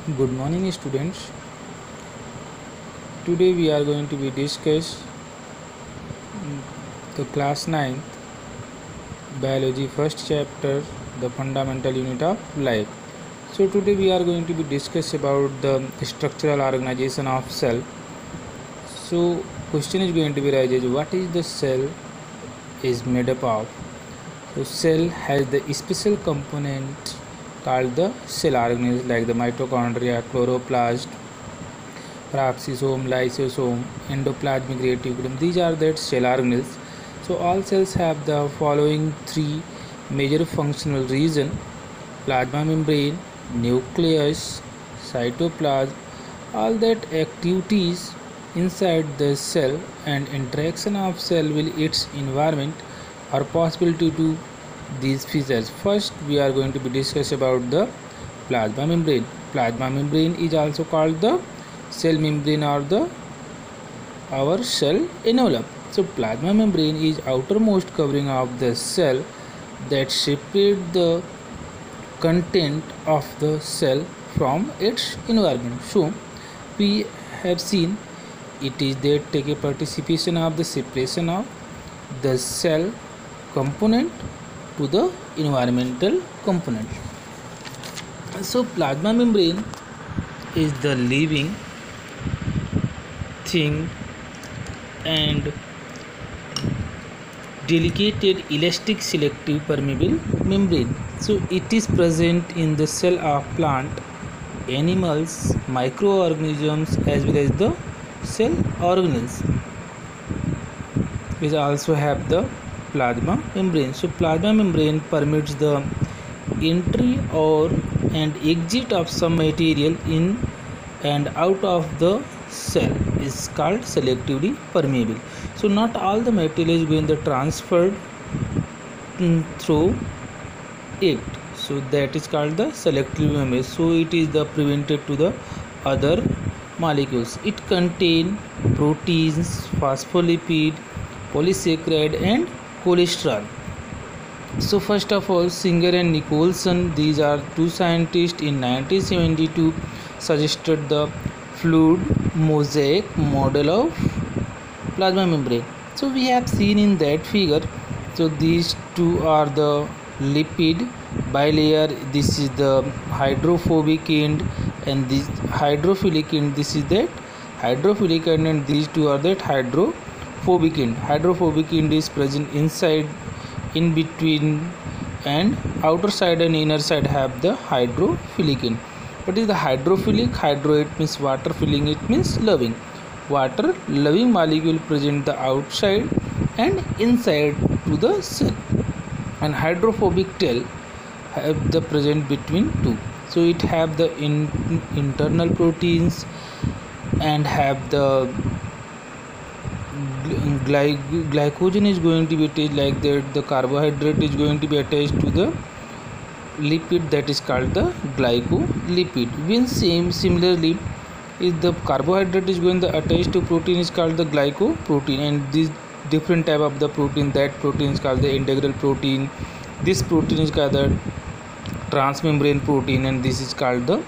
Good morning, students. Today we are going to be discuss the class 9th biology first chapter, the fundamental unit of life. So today we are going to be discuss about the structural organization of cell. So question is going to be raised: what is the cell is made up of? So cell has the special component called the cell organelles like the mitochondria, chloroplast, peroxisome, lysosome, endoplasmic reticulum. These are the cell organelles. So all cells have the following three major functional regions: plasma membrane, nucleus, cytoplasm. All that activities inside the cell and interaction of cell with its environment are possible due to these features. First, we are going to be discuss about the plasma membrane. Plasma membrane is also called the cell membrane or the our cell envelope. So plasma membrane is outermost covering of the cell that separate the content of the cell from its environment. So we have seen it is that take a participation of the separation of the cell component to the environmental component. So plasma membrane is the living thing and delicate elastic selective permeable membrane. So it is present in the cell of plant, animals, microorganisms as well as the cell organelles. We also have the plasma membrane. So plasma membrane permits the entry or and exit of some material in and out of the cell is called selectively permeable. So not all the material is going to transferred through it. So that is called the selectively permeable. So it is the prevented to the other molecules. It contain proteins, phospholipid, polysaccharide and cholesterol. So first of all, Singer and Nicholson, these are two scientists in 1972 suggested the fluid mosaic model of plasma membrane. So we have seen in that figure, so these two are the lipid bilayer, this is the hydrophobic end and this hydrophilic end, this is that hydrophilic end, and these two are that hydrophobic end. Hydrophobic end is present inside, in between, and outer side and inner side have the hydrophilic end. What is the hydrophilic? Hydro it means water, filling it means loving. Water loving molecule present the outside and inside to the cell, and hydrophobic tail have the present between two. So it have the internal proteins and have the glycogen is going to be attached like that. The carbohydrate is going to be attached to the lipid that is called the glycolipid. When similarly if the carbohydrate is going to attach to protein is called the glycoprotein, and this different type of the protein, that protein is called the integral protein. This protein is called the transmembrane protein, and this is called the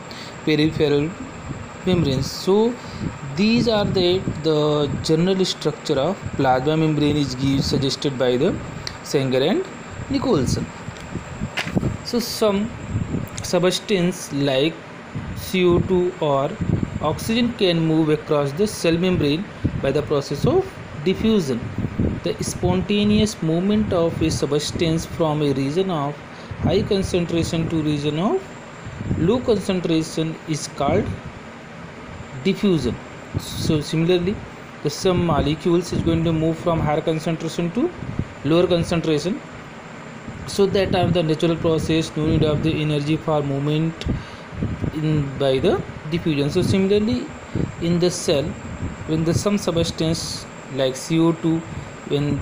peripheral membranes. So these are the general structure of plasma membrane is suggested by the Sanger and Nicholson. So some substance like CO2 or oxygen can move across the cell membrane by the process of diffusion. The spontaneous movement of a substance from a region of high concentration to region of low concentration is called diffusion. So similarly, the some molecules is going to move from higher concentration to lower concentration. So that are the natural process, no need of the energy for movement in by the diffusion. So similarly, in the cell, when the some substance like CO2, when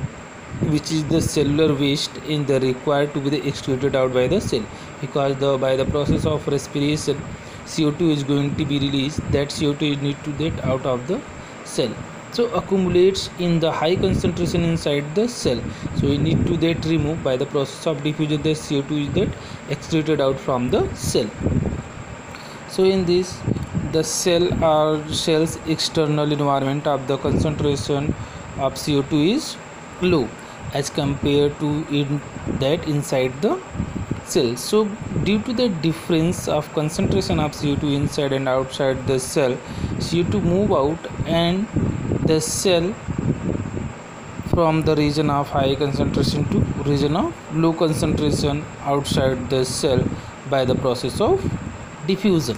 which is the cellular waste in the required to be the excreted out by the cell, because the by the process of respiration CO2 is going to be released, that CO2 is need to get out of the cell. So accumulates in the high concentration inside the cell, so we need to that remove by the process of diffusion. The CO2 is that excreted out from the cell. So in this, the cell's external environment of the concentration of CO2 is low as compared to that inside the cell. So due to the difference of concentration of CO2 inside and outside the cell, CO2 move out and the cell from the region of high concentration to region of low concentration outside the cell by the process of diffusion.